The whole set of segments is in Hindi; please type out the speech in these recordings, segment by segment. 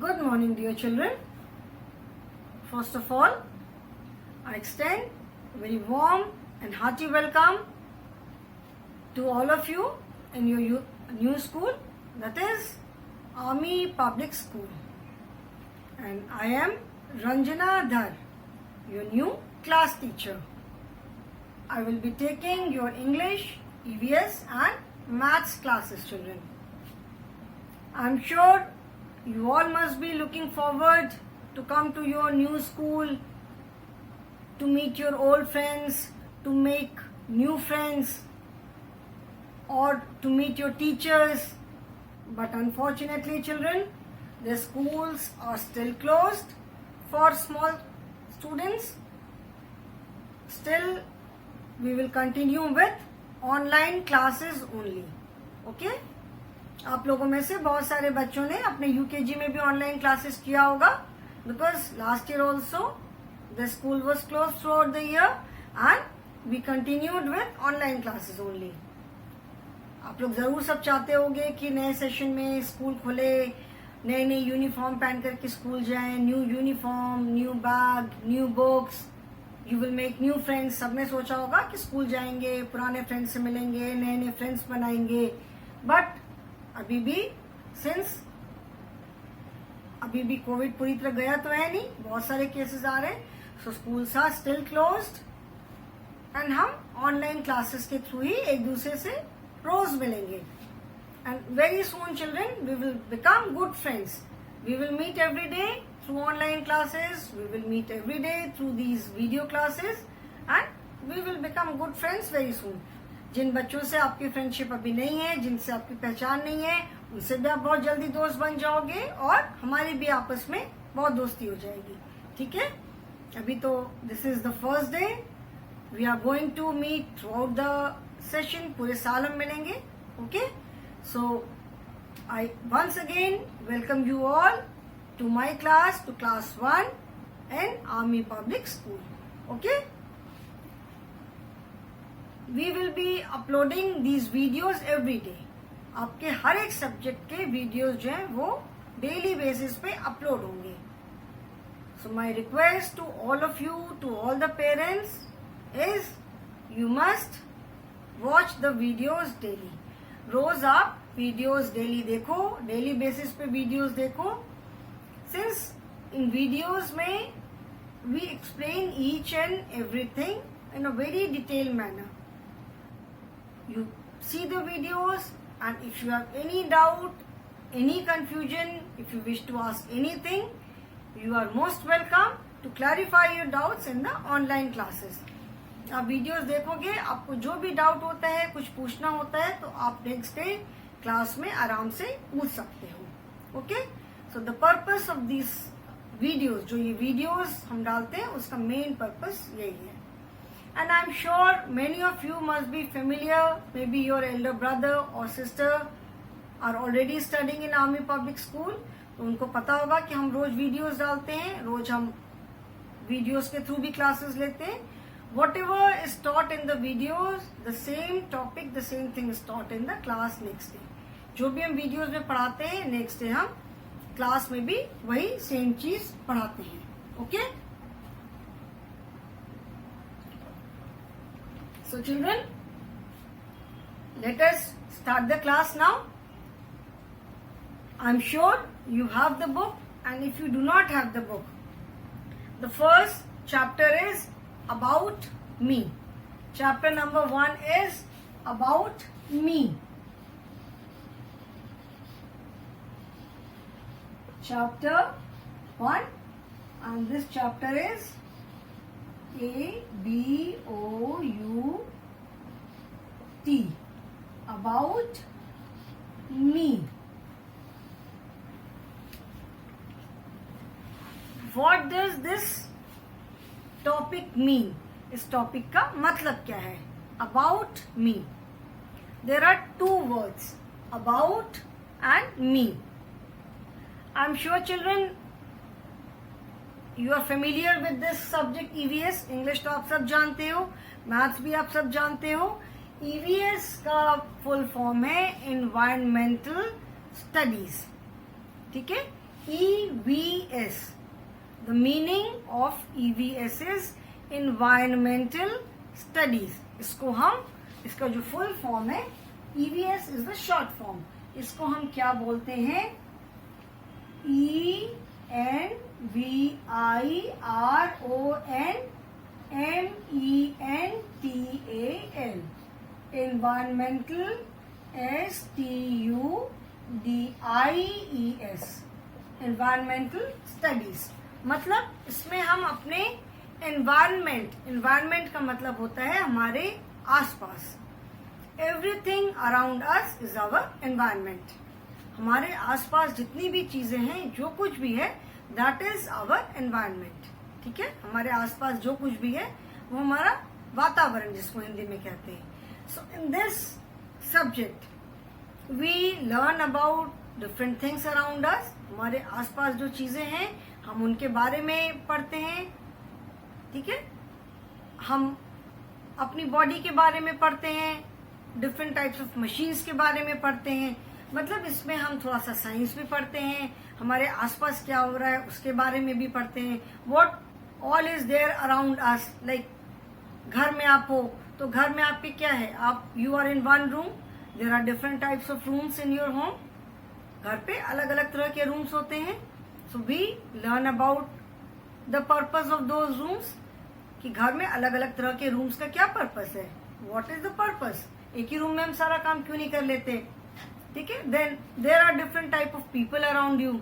Good morning, dear children. First of all, I extend a very warm and hearty welcome to all of you in your new school, that is Army Public School. And I am Ranjana Dhar, your new class teacher. I will be taking your English, EVS and Maths classes, children. I am sure you all must be looking forward to come to your new school, to meet your old friends, to make new friends, or to meet your teachers. But unfortunately, children, the schools are still closed for small students. Still, we will continue with online classes only. Okay? आप लोगों में से बहुत सारे बच्चों ने अपने यूकेजी में भी ऑनलाइन क्लासेस किया होगा, because last year also the school was close throughout the year and we continued with online classes only. आप लोग जरूर सब चाहते होंगे कि नए सेशन में स्कूल खुले, नए नए यूनिफॉर्म पहन करके स्कूल जाएं, new uniform, new bag, new books, you will make new friends. सबने सोचा होगा कि स्कूल जाएंगे, पुराने फ्रेंड्स से मिलेंगे, नए नए फ्रेंड्स बनाएंगे. बट अभी भी अभी भी कोविड पूरी तरह गया तो है नहीं, बहुत सारे केसेस आ रहे हैं. So schools are still closed and हम ऑनलाइन क्लासेस के थ्रू ही एक दूसरे से रोज मिलेंगे. And very soon children we will become good friends. We will meet every day through online classes, we will meet every day through these video classes and we will become good friends very soon. जिन बच्चों से आपकी फ्रेंडशिप अभी नहीं है, जिनसे आपकी पहचान नहीं है, उनसे भी आप बहुत जल्दी दोस्त बन जाओगे और हमारी भी आपस में बहुत दोस्ती हो जाएगी. ठीक है? अभी तो this is the first day. We are going to meet throughout the session. पूरे साल हम मिलेंगे. Okay? So I once again welcome you all to my class, to class 1 in army public school. Okay? We will be uploading these videos every day. आपके हर एक सब्जेक्ट के वीडियोस जो हैं वो डेली बेसिस पे अपलोड होंगे. So my request to all of you, to all the parents is you must watch the videos daily. रोज आप वीडियोस डेली देखो, डेली बेसिस पे वीडियोस देखो. सिंस इन वीडियोस में we explain each and everything in a very detail manner. You see the videos, and if you have any doubt, any confusion, if you wish to ask anything, you are most welcome to clarify your doubts in the online classes. आप वीडियोस देखोगे, आपको जो भी डाउट होता है, कुछ पूछना होता है, तो आप नेक्स्ट डे क्लास में आराम से पूछ सकते हो. Okay? So the purpose of this videos, जो ये वीडियोस हम डालते हैं, उसका मेन पर्पस यही है. And I'm sure many of you must be familiar, maybe your elder brother or sister are already studying in Army Public School. तो उनको पता होगा कि हम रोज वीडियोस डालते हैं, रोज हम वीडियोस के थ्रू भी क्लासेस लेते हैं. Whatever is taught in the videos, the same topic, the same thing is taught in the class next day. जो भी हम वीडियोस में पढ़ाते हैं, नेक्स्ट डे हम क्लास में भी वही सेम चीज पढ़ाते हैं. Okay? So children, let us start the class now. I'm sure you have the book, and if you do not have the book, the first chapter is about me. Chapter number 1 is about me. Chapter 1, and this chapter is ABOUT, about me. What does this topic mean? इस टॉपिक का मतलब क्या है? About me. There are two words, about and me. I'm sure children you are familiar with this subject EVS. English तो आप सब जानते हो, मैथ्स भी आप सब जानते हो. ईवीएस का फुल फॉर्म है एनवायरमेंटल स्टडीज. ठीक है? EVS. The meaning of EVS is environmental studies. इसका जो फुल फॉर्म है, EVS is the short form. इसको हम क्या बोलते हैं? ENVIRONMENTAL. Environmental STUDIES. Environmental studies. मतलब इसमें हम अपने environment का मतलब होता है हमारे आसपास. Everything around us is our environment. हमारे आसपास जितनी भी चीजें हैं, जो कुछ भी है, that is our environment. ठीक है, हमारे आसपास जो कुछ भी है वो हमारा वातावरण, जिसको हिंदी में कहते हैं. So in this subject we learn about different things around us. हमारे आसपास जो चीजें हैं हम उनके बारे में पढ़ते हैं. ठीक है, हम अपनी बॉडी के बारे में पढ़ते हैं, डिफरेंट टाइप्स ऑफ मशीन्स के बारे में पढ़ते हैं. मतलब इसमें हम थोड़ा सा साइंस भी पढ़ते हैं, हमारे आसपास क्या हो रहा है उसके बारे में भी पढ़ते हैं. What all is there around us. Like घर में आप हो तो घर में आपके क्या है, आप you are in one room, there are different types of rooms in your home. घर पे अलग अलग तरह के रूम्स होते हैं. So we learn about the purpose of those rooms, कि घर में अलग अलग तरह के रूम्स का क्या पर्पस है. What is the purpose. एक ही रूम में हम सारा काम क्यों नहीं कर लेते. ठीक है. Then there are different type of people around you.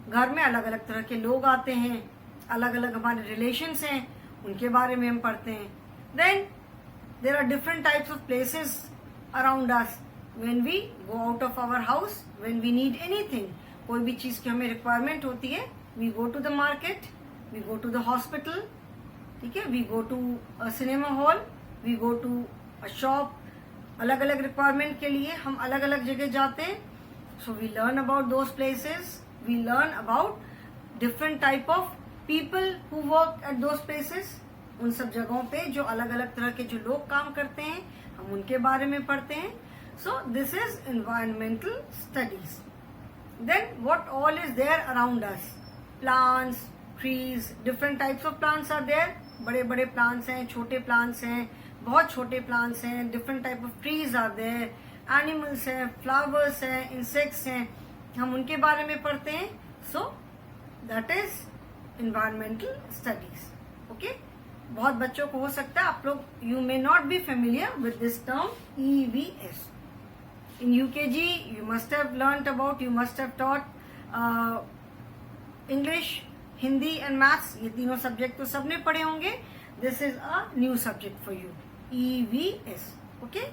घर में अलग अलग तरह के लोग आते हैं, अलग अलग हमारे रिलेशंस हैं, उनके बारे में हम पढ़ते हैं. Then there are different types of places around us. When we go out of our house, when we need anything, कोई भी चीज की हमें रिक्वायरमेंट होती है, we go to the market, we go to the hospital. ठीक है, we go to a cinema hall, we go to a shop. अलग अलग रिक्वायरमेंट के लिए हम अलग अलग जगह जाते हैं. So we learn about those places. We learn about different type of people who work at those places. उन सब जगहों पे जो अलग अलग तरह के जो लोग काम करते हैं, हम उनके बारे में पढ़ते हैं. So this is environmental studies. Then what all is there around us. Plants, trees, different types of plants are there. बड़े बड़े प्लांट्स हैं, छोटे प्लांट्स हैं, बहुत छोटे प्लांट्स हैं. Different type of trees are there. Animals हैं, फ्लावर्स हैं, इंसेक्ट्स हैं, हम उनके बारे में पढ़ते हैं. So that is environmental studies. Okay, बहुत बच्चों को हो सकता है आप लोग, you may not be familiar with this term EVS. In UKG you must have learnt about, you must have taught English, Hindi and Maths. ये तीनों सब्जेक्ट तो सबने पढ़े होंगे. This is a new subject for you, EVS. Okay,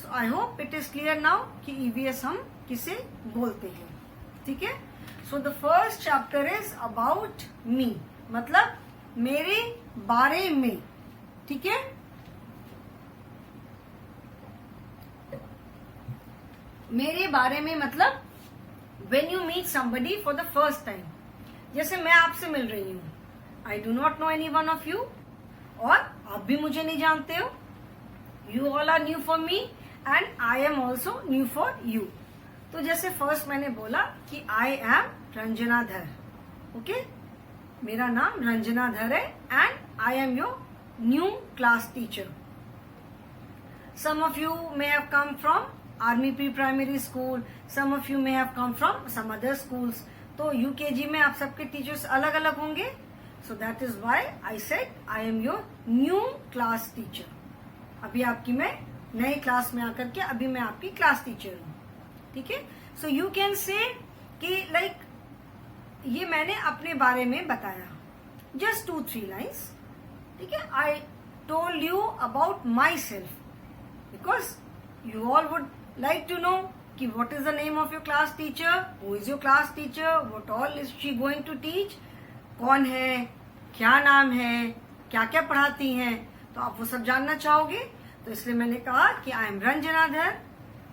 so I hope it is clear now कि EVS हम किसे बोलते हैं. ठीक है. So the first chapter is about me, मतलब मेरे बारे में. ठीक है, मेरे बारे में मतलब when you meet somebody for the first time. जैसे मैं आपसे मिल रही हूँ, I do not know any one of you, और आप भी मुझे नहीं जानते हो. You all are new for me and I am also new for you. तो जैसे फर्स्ट मैंने बोला कि I am रंजना धर. ओके, मेरा नाम रंजना धर है and I am your new class teacher. Some of you may have come from Army Pre-Primary School. Some of you may have come from some other schools. तो UKG में आप सबके टीचर्स अलग अलग होंगे. So that is why I said I am your new class teacher. अभी आपकी मैं नई क्लास में आकर के अभी मैं आपकी क्लास टीचर हूँ. ठीक है. So you can say कि like ये मैंने अपने बारे में बताया, just 2-3 lines. ठीक है. I told you about myself because you all would like to know कि what is the name of your class teacher, who is your class teacher, what all is she going to teach, कौन है, क्या नाम है, क्या क्या पढ़ाती हैं. तो आप वो सब जानना चाहोगे. तो इसलिए मैंने कहा कि आई am Ranjana Dhar,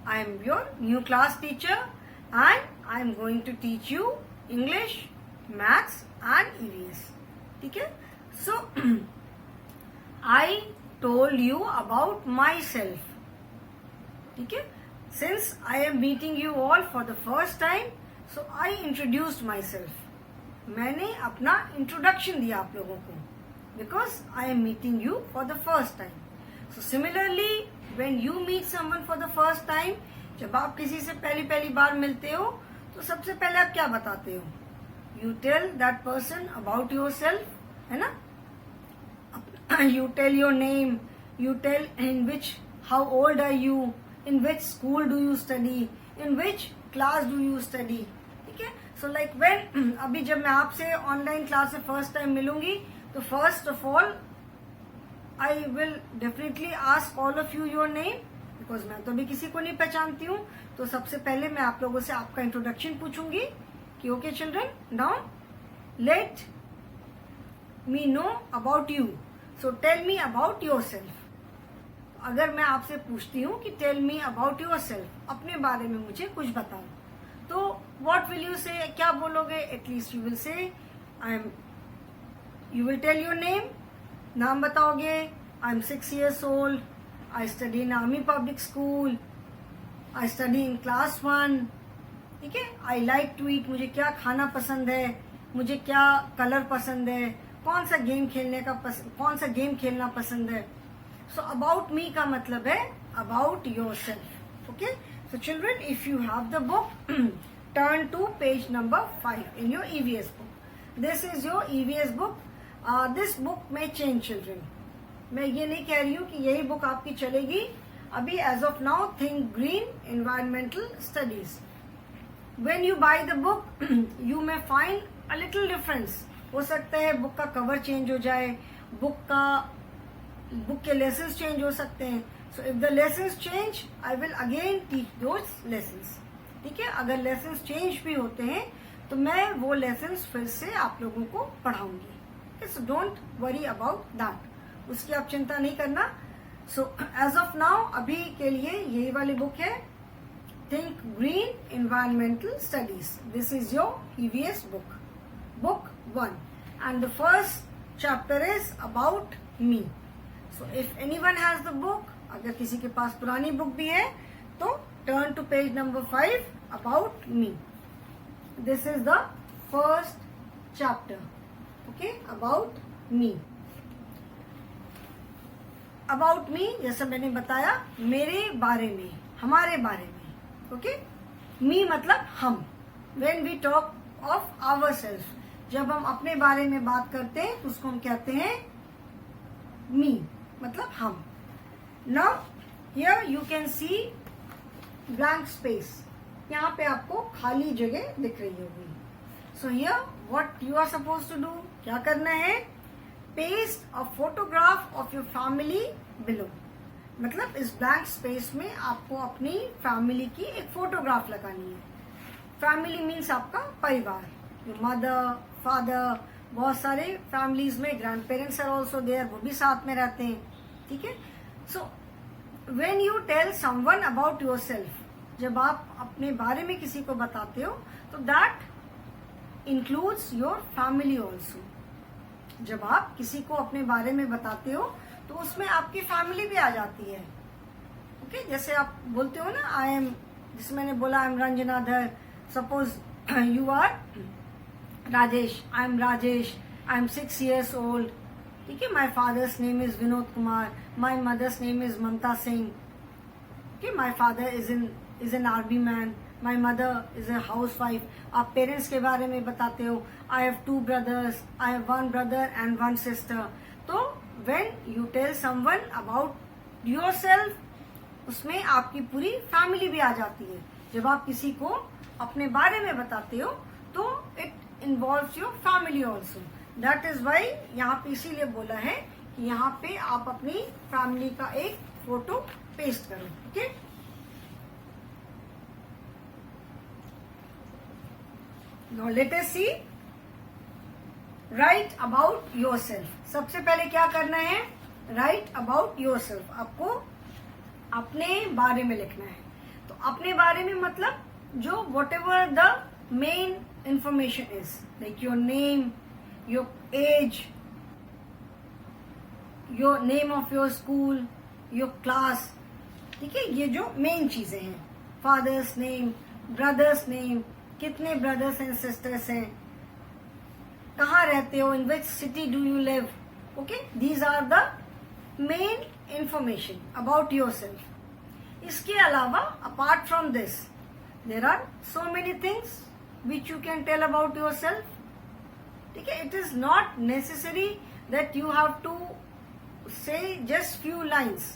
I am your new class teacher and I am going to teach you English, maths and EVS. ठीक है. So I told you about myself. ठीक है. Since I am meeting you all for the first time, so I introduced myself, मैंने अपना इंट्रोडक्शन दिया आप लोगों को, because I am meeting you for the first time. So similarly when you meet someone for the first time, जब आप किसी से पहली बार मिलते हो तो सबसे पहले आप क्या बताते हो? You tell that person about yourself, है ना? You tell your name, you tell in which, how old are you, in which school do you study, in which class do you study. ठीक है? So like when अभी जब मैं आपसे ऑनलाइन क्लास से फर्स्ट टाइम मिलूंगी तो first of all I will definitely ask all of you your name, because मैं तो अभी किसी को नहीं पहचानती हूँ. तो सबसे पहले मैं आप लोगों से आपका इंट्रोडक्शन पूछूंगी कि okay children, now let me know about you. So tell me about yourself. अगर मैं आपसे पूछती हूँ कि tell me about yourself, अपने बारे में मुझे कुछ बताओ, तो व्हाट विल यू से, क्या बोलोगे? At least you will say I am, you will tell your name, नाम बताओगे. I am 6 years old, I study in army public school, I study in class 1. ठीक है? आई लाइक टू ईट, मुझे क्या खाना पसंद है, मुझे क्या कलर पसंद है, कौन सा गेम खेलना पसंद है. सो अबाउट मी का मतलब है about yourself. Okay? So children, if you have the book, turn to page number 5 in your EVS book. This is your EVS book. This book में चेंज चिल्ड्रन. मैं ये नहीं कह रही हूँ कि यही बुक आपकी चलेगी अभी. As of now think green environmental studies. When you buy the book you may find a little difference. हो सकता है बुक का कवर चेंज हो जाए, बुक के लेसन्स चेंज हो सकते हैं. So if the lessons change I will again teach those lessons. ठीक है? अगर लेसन्स चेंज भी होते हैं तो मैं वो लेसन्स फिर से आप लोगों को पढ़ाऊंगी. So don't worry about that, उसकी आप चिंता नहीं करना. सो एज ऑफ नाउ अभी के लिए यही वाली बुक है, think green environmental studies. This is your EVS book, book 1, and the first chapter is about me. So if anyone has the book, अगर किसी के पास पुरानी बुक भी है तो turn to page number 5, about me. This is the first chapter. Okay? About me. About me, जैसा मैंने बताया, मेरे बारे में, हमारे बारे में. Okay? Me मतलब हम. When we talk of ourselves, जब हम अपने बारे में बात करते हैं तो उसको हम कहते हैं मी, मतलब हम. Now here you can see blank space. यहाँ पे आपको खाली जगह दिख रही होगी. So here what you are suppose to do, क्या करना है? Paste a photograph of your family below. मतलब इस ब्लैंक स्पेस में आपको अपनी फैमिली की एक फोटोग्राफ लगानी है. फैमिली मीन्स आपका परिवार, मदर, फादर. बहुत सारे फैमिलीज में grand parents are also there, वो भी साथ में रहते हैं. ठीक है? So when you tell someone about yourself, जब आप अपने बारे में किसी को बताते हो तो that includes your family also. जब आप किसी को अपने बारे में बताते हो तो उसमें आपकी फैमिली भी आ जाती है. ओके? जैसे आप बोलते हो ना, आई एम, जिसमें मैंने बोला I am रंजनाधर. Suppose you are Rajesh. I am Rajesh. I am 6 years old. ठीक है? My father's name is Vinod Kumar. My mother's name is Mamta Singh. Okay? My father is an army man. My mother is a housewife. आप पेरेंट्स के बारे में बताते हो. I have 2 brothers. I have 1 brother and 1 sister. तो when you tell someone about yourself, उसमें आपकी पूरी फैमिली भी आ जाती है. जब आप किसी को अपने बारे में बताते हो तो it involves your family also. That is why यहाँ पे इसीलिए बोला है कि यहाँ पे आप अपनी फैमिली का एक फोटो पेस्ट करो. Okay? Now let us see. Write about yourself. सबसे पहले क्या करना है? Write about yourself. आपको अपने बारे में लिखना है. तो अपने बारे में मतलब जो whatever the main information is, like your name, your age, your name of your school, your class. ठीक है? ये जो मेन चीजें हैं, फादर्स नेम, ब्रदर्स नेम, कितने ब्रदर्स एंड सिस्टर्स हैं, कहाँ रहते हो, in which city do you live. Okay, these are the main information about yourself. इसके अलावा apart from this there are so many things which you can tell about yourself. ठीक है, it is not necessary that you have to say just few lines.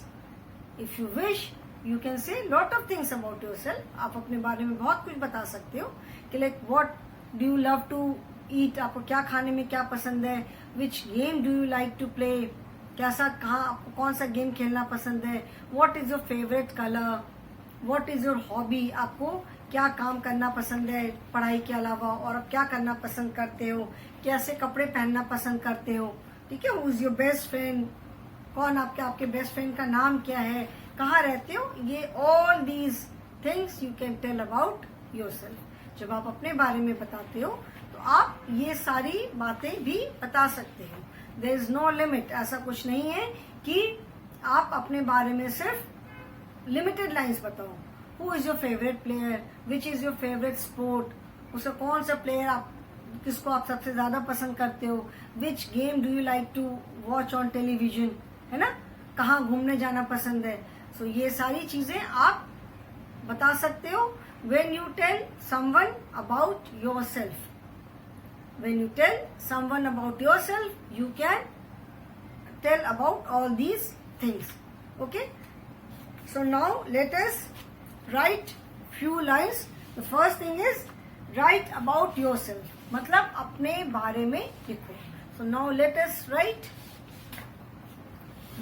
If you wish you can say lot of things about your self. आप अपने बारे में बहुत कुछ बता सकते हो कि like what do you love to eat, आपको क्या खाने में क्या पसंद है, which game do you like to play, कैसा कहाँ आपको कौन सा गेम खेलना पसंद है, what is your favourite colour, what is your hobby, आपको क्या काम करना पसंद है पढ़ाई के अलावा और आप क्या करना पसंद करते हो, कैसे कपड़े पहनना पसंद करते हो. ठीक है, who is your best friend, कौन आपके बेस्ट फ्रेंड का नाम क्या है, कहाँ रहते हो. ये all these things you can tell about yourself. जब आप अपने बारे में बताते हो तो आप ये सारी बातें भी बता सकते हो. There is no limit. ऐसा कुछ नहीं है कि आप अपने बारे में सिर्फ लिमिटेड लाइंस बताओ. Who is your favourite player, which is your favourite sport, उसका कौन सा प्लेयर आप किसको आप सबसे ज्यादा पसंद करते हो, which game do you like to watch on television, है ना, कहाँ घूमने जाना पसंद है. सो ये सारी चीजें आप बता सकते हो when you tell someone about yourself. When you tell someone about yourself, you can tell about all these things. Okay? So now let us write few lines. The first thing is write about yourself. मतलब अपने बारे में लिखो. So now let us write.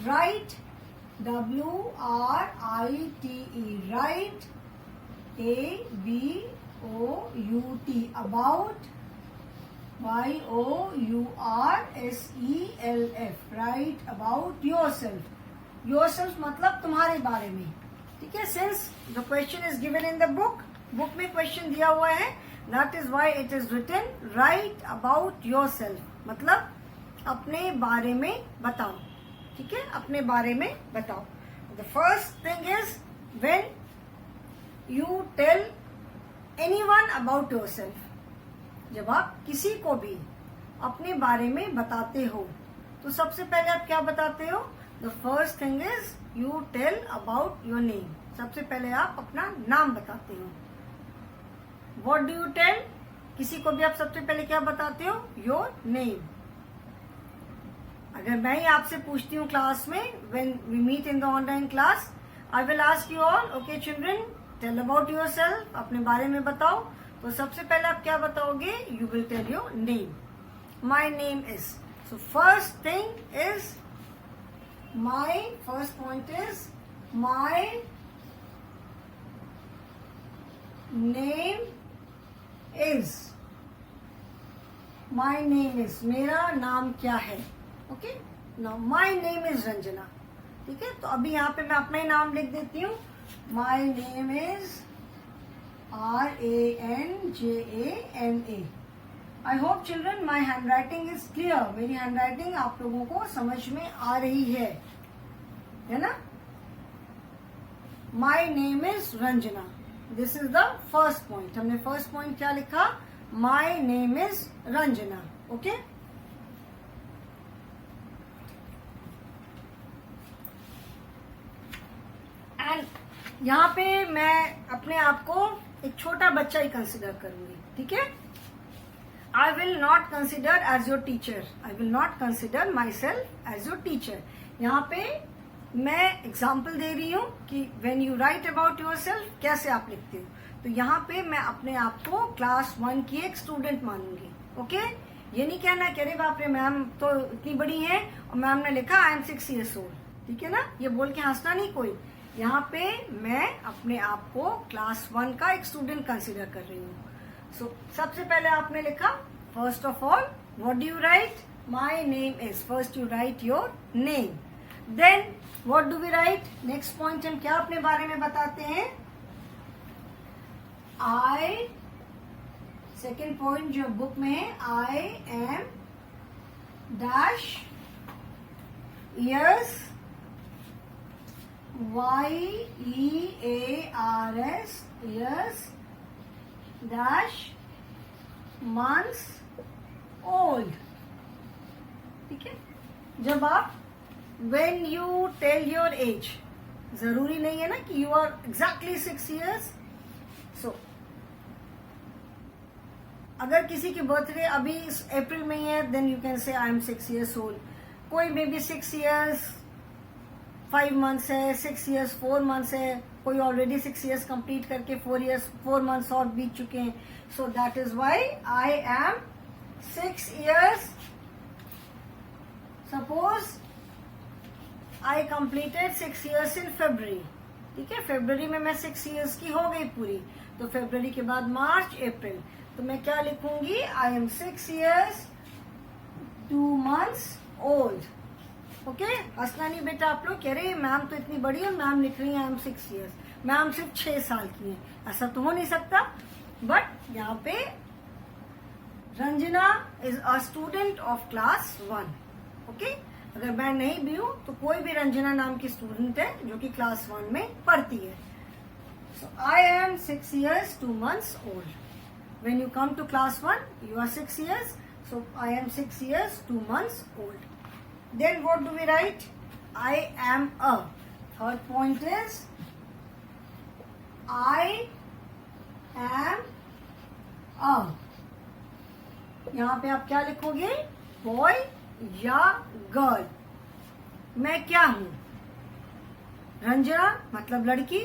Write, W-R-I-T-E. Write, A-B-O-U-T. About, Y-O-U-R-S-E-L-F. Write about yourself. Yourself मतलब तुम्हारे बारे में. ठीक है, since the question is given in the book, book में question दिया हुआ है, that is why it is written write about yourself. मतलब अपने बारे में बताओ. ठीक है, अपने बारे में बताओ. The first thing is when you tell anyone about yourself. जब आप किसी को भी अपने बारे में बताते हो तो सबसे पहले आप क्या बताते हो. The first thing is you tell about your name. सबसे पहले आप अपना नाम बताते हो. What do you tell? किसी को भी आप सबसे पहले क्या बताते हो? Your name. अगर मैं ही आपसे पूछती हूँ क्लास में, when we meet in the online class, I will ask you all, okay children, tell about yourself. अपने बारे में बताओ. तो सबसे पहले आप क्या बताओगे? You will tell your name. My name is. So first thing is my first point is my name is. My name is. मेरा नाम क्या है? Okay, now my name is Ranjana. ठीक है, तो अभी यहाँ पे मैं अपना ही नाम लिख देती हूँ. माई name is RANJANA. I hope children my hand writing is clear. मेरी हैंड राइटिंग आप लोगों को समझ में आ रही है ना. माई name is Ranjana. This is the first point. हमने फर्स्ट पॉइंट क्या लिखा? माई name is Ranjana. Okay, and यहाँ पे मैं अपने आप को एक छोटा बच्चा ही कंसिडर करूंगी. ठीक है, I will not consider as your teacher. I will not consider myself as your teacher. यहाँ पे मैं एग्जाम्पल दे रही हूँ कि when you write about yourself कैसे आप लिखते हो. तो यहाँ पे मैं अपने आप को क्लास 1 की एक स्टूडेंट मानूंगी. ओके, ये नहीं कहना कि अरे बाप रे मैम तो इतनी बड़ी है और मैम ने लिखा आई एम 6 years old. ठीक है ना, ये बोल के हंसना नहीं कोई. यहाँ पे मैं अपने आप को क्लास 1 का एक स्टूडेंट कंसिडर कर रही हूँ. सो सबसे पहले आपने लिखा first of all what do you write? My name is. First you write your name. Then what do we write? Next point हम क्या अपने बारे में बताते हैं? आई. सेकेंड पॉइंट जो बुक में है, I am dash years, YEARS, years, dash months old. ठीक है, जब आप when you tell your age, जरूरी नहीं है ना कि you are exactly 6 years. So अगर किसी की बर्थडे अभी अप्रैल में ही है, देन यू कैन से आई एम 6 years old. कोई मे बी 6 years 5 months है, 6 years 4 months है, कोई ऑलरेडी 6 years कंप्लीट करके 4 months और बीत चुके हैं. So that is why I am 6 years. Suppose I completed 6 years in February. ठीक है, February में मैं 6 years की हो गई पूरी. तो February के बाद मार्च, अप्रैल, तो मैं क्या लिखूंगी? आई am 6 years 2 months old. Okay, हंसना नहीं बेटा आप लोग. कह रहे मैम तो इतनी बड़ी है, मैम लिख रही है आई एम 6 years. मैम सिर्फ 6 साल की है, ऐसा तो हो नहीं सकता. बट यहाँ पे Ranjana is a student of class 1. Okay, अगर मैं नहीं भी हूं तो कोई भी रंजना नाम की स्टूडेंट है जो कि क्लास 1 में पढ़ती है. So I am 6 years 2 months old. When you come to class 1, you are 6 years. So I am 6 years 2 months old. Then what do we write? I am a. Third point is I am a. यहाँ पे आप क्या लिखोगे? बॉय या गर्ल? मैं क्या हूं? रंजना मतलब लड़की.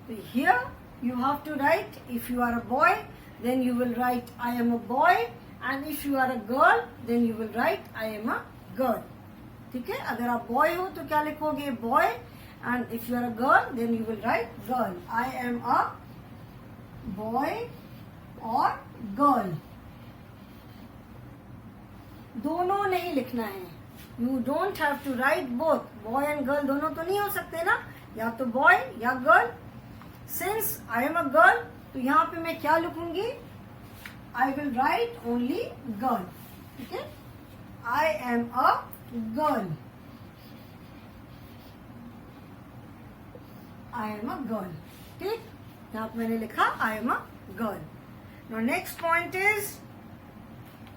तो here you have to write, if you are a boy then you will write I am a boy, and if you are a girl then you will write I am a girl. ठीक है, अगर आप बॉय हो तो क्या लिखोगे? Boy. And if you are a girl then you will write girl. I am a boy और गर्ल. दोनों नहीं लिखना है. You don't have to write both. Boy and girl दोनों तो नहीं हो सकते ना, या तो बॉय या girl. Since I am a girl, तो यहाँ पे मैं क्या लिखूंगी? I will write only girl. ठीक है, I am a girl. I am a girl. ठीक, यहाँ पे मैंने लिखा आई am a girl. Now next point is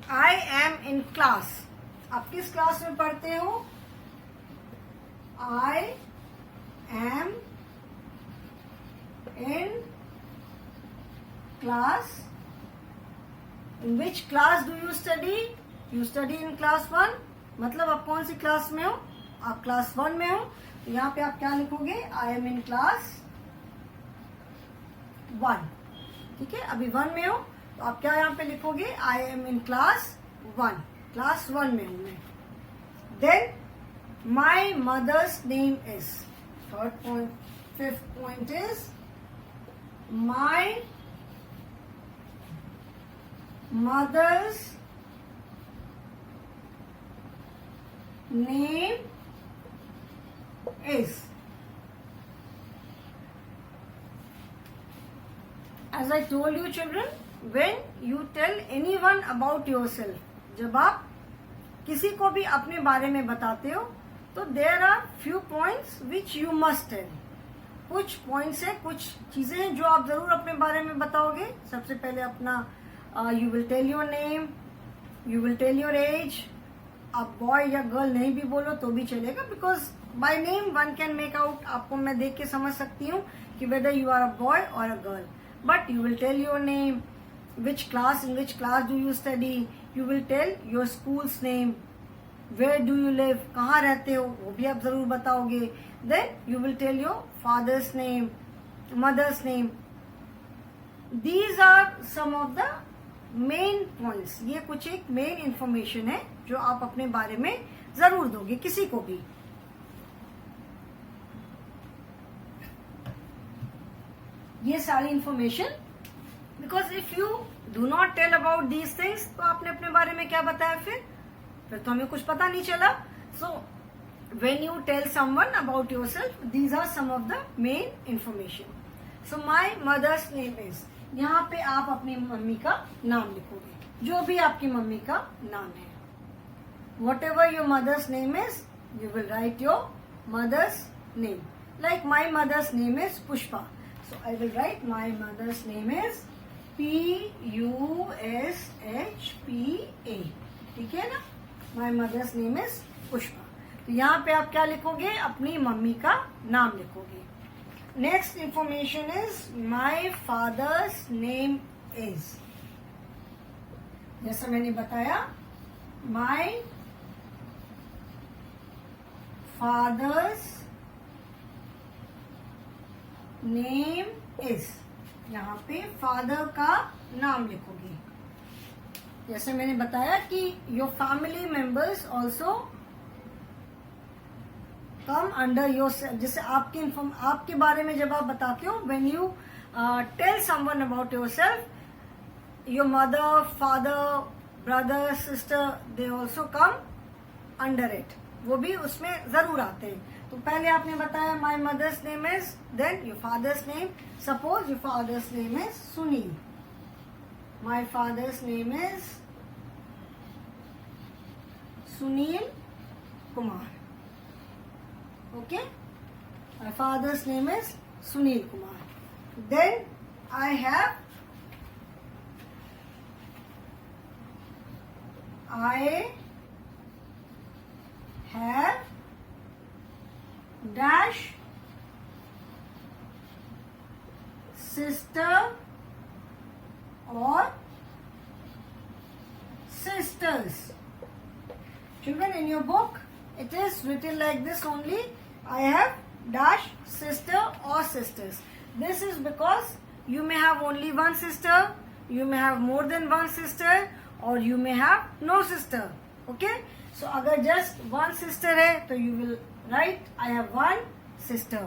I am in class. आप किस क्लास में पढ़ते हो? I am in class. In which class do you study? You study in class 1. मतलब आप कौन सी क्लास में हो? आप क्लास 1 में हो. तो यहाँ पे आप क्या लिखोगे? I am in class 1. ठीक है, अभी 1 में हो तो आप क्या यहाँ पे लिखोगे? I am in class 1. Class 1 में हूं मैं. Then my mother's name is. Third point. Fifth point is my mother's name is. As I told you children, when you tell anyone about yourself, जब आप किसी को भी अपने बारे में बताते हो तो there are few points which you must tell. कुछ पॉइंट्स है, कुछ चीजें हैं जो आप जरूर अपने बारे में बताओगे. सबसे पहले अपना you will tell your name, you will tell your age. आप बॉय या गर्ल नहीं भी बोलो तो भी चलेगा, because by name one can make out. आपको मैं देख के समझ सकती हूँ कि whether you are a boy और a girl. But you will tell your name, which class, in which class do you study. You will tell your school's name, where do you live, कहाँ रहते हो वो भी आप जरूर बताओगे. Then you will tell your father's name, mother's name. These are some of the main points. ये कुछ एक मेन इंफॉर्मेशन है जो आप अपने बारे में जरूर दोगे किसी को भी. ये सारी information, because if you do not tell about these things तो आपने अपने बारे में क्या बताया फिर तो हमें कुछ पता नहीं चला. सो when you tell someone about yourself, these are some of the main information. So my mother's name is. यहाँ पे आप अपनी मम्मी का नाम लिखोगे, जो भी आपकी मम्मी का नाम है. Whatever your mother's name is, you will write your mother's name. Like my mother's name is Pushpa. So I will write my mother's name is PUSHPA, ठीक है ना। My mother's name is Pushpa. तो यहाँ पे आप क्या लिखोगे, अपनी मम्मी का नाम लिखोगे। Next information is my father's name is, जैसा मैंने बताया, माई फादर्स नेम इज, यहाँ पे फादर का नाम लिखोगे। जैसे मैंने बताया कि your family members also come under your, जैसे आपके बारे में जब आप बताते हो, when you tell someone about yourself, your mother, father, brother, sister, they also come under it, वो भी उसमें जरूर आते हैं। तो पहले आपने बताया my mother's name is, then your father's name. Suppose your father's name is Sunil, my father's name is Sunil Kumar, okay. My father's name is Sunil Kumar. Then I have dash sister or sisters. Children, in your book it is written like this only. I have dash sister or sisters. This is because you may have only one sister, you may have more than one sister, or you may have no sister, okay. So अगर just one sister है तो you will write I have one sister.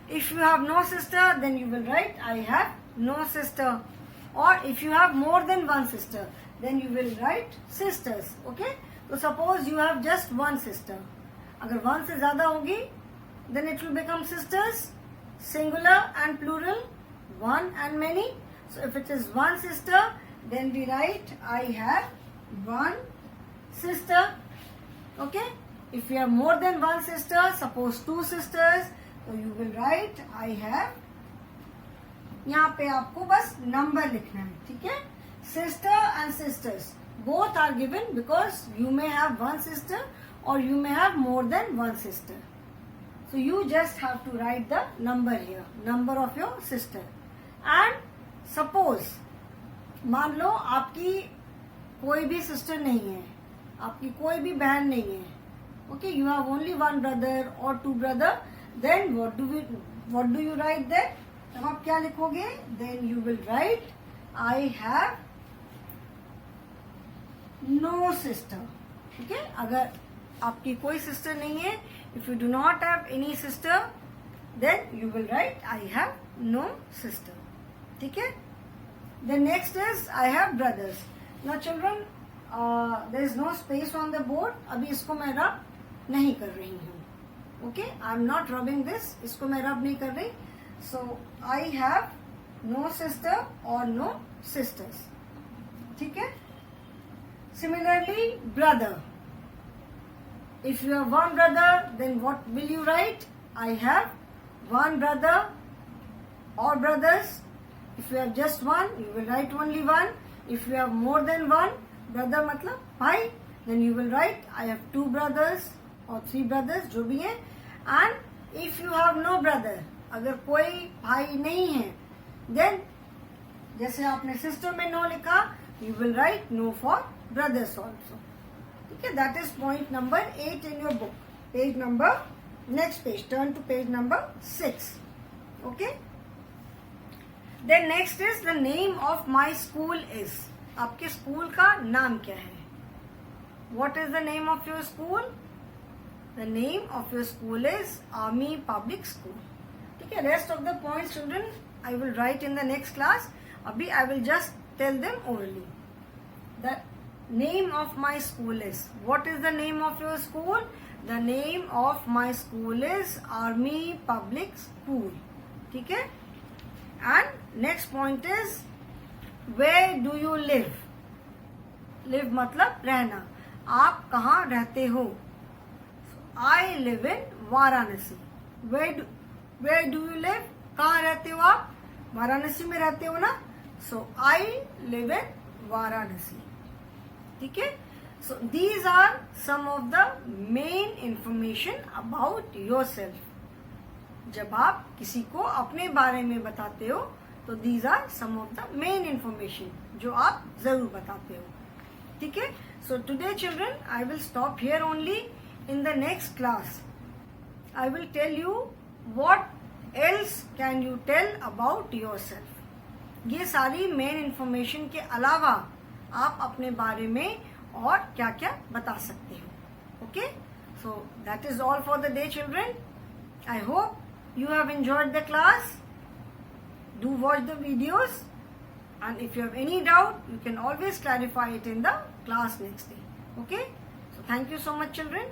If you have no sister, then you will write I have no sister. Or if you have more than one sister, then you will write sisters, okay. So suppose you have just one sister. अगर one से ज़्यादा होगी, then it will become sisters, singular and plural, one and many. So if it is one sister, then we write I have one sister, okay. If you have more than one sister, suppose two sisters, so you will write I have, यहाँ पे आपको बस नंबर लिखना है, ठीक है। Sister and sisters both are given because you may have one sister or you may have more than one sister. So you just have to write the number here, number of your sister. And suppose मान लो आपकी कोई भी सिस्टर नहीं है, आपकी कोई भी बहन नहीं है, okay, you have only one brother or two brother, then what do you write then? तब आप क्या लिखोगे? Then you will write I have no sister, okay. अगर आपकी कोई सिस्टर नहीं है, if you do not have any sister, then you will write I have no sister, ठीक है। The next is I have brothers. Now children, there is no space on the board. अभी इसको मैं रब नहीं कर रही हूँ, okay. I am not rubbing this. इसको मैं रब नहीं कर रही. So I have no sister or no sisters, ठीक है। Similarly, brother. If you have one brother, then what will you write? I have one brother or brothers. If you have just one, you will write only one. If you have more than one brother, मतलब भाई, then you will write I have two brothers or three brothers, जो भी है. And if you have no brother, अगर कोई भाई नहीं है, then जैसे आपने sister में no लिखा, you will write no for brothers also. Okay, that is point number 8 in your book. Page number, next page, turn to page number 6. Okay. Then next is the name of my school is. आपके स्कूल का नाम क्या है? What is the name of your school? The name of your school is Army Public School. ठीक है, rest of the points children I will write in the next class. अभी I will just tell them orally. The name of my school is. What is the name of your school? The name of my school is Army Public School. ठीक है? And next point is where do you live? Live मतलब रहना. आप कहाँ रहते हो? I live in Varanasi. Where do you live? कहाँ रहते हो आप? वाराणसी में रहते हो ना? So I live in Varanasi. ठीक है? So these are some of the main information about yourself. जब आप किसी को अपने बारे में बताते हो तो these are some of the main information जो आप जरूर बताते हो. ठीक है? So today children, I will stop here only. In the next class, I will tell you what else can you tell about yourself. ये सारी मेन इंफॉर्मेशन के अलावा आप अपने बारे में और क्या क्या बता सकते हो. Okay, so that is all for the day children. I hope you have enjoyed the class. Do watch the videos, and if you have any doubt, you can always clarify it in the class next day. Okay, so thank you so much children.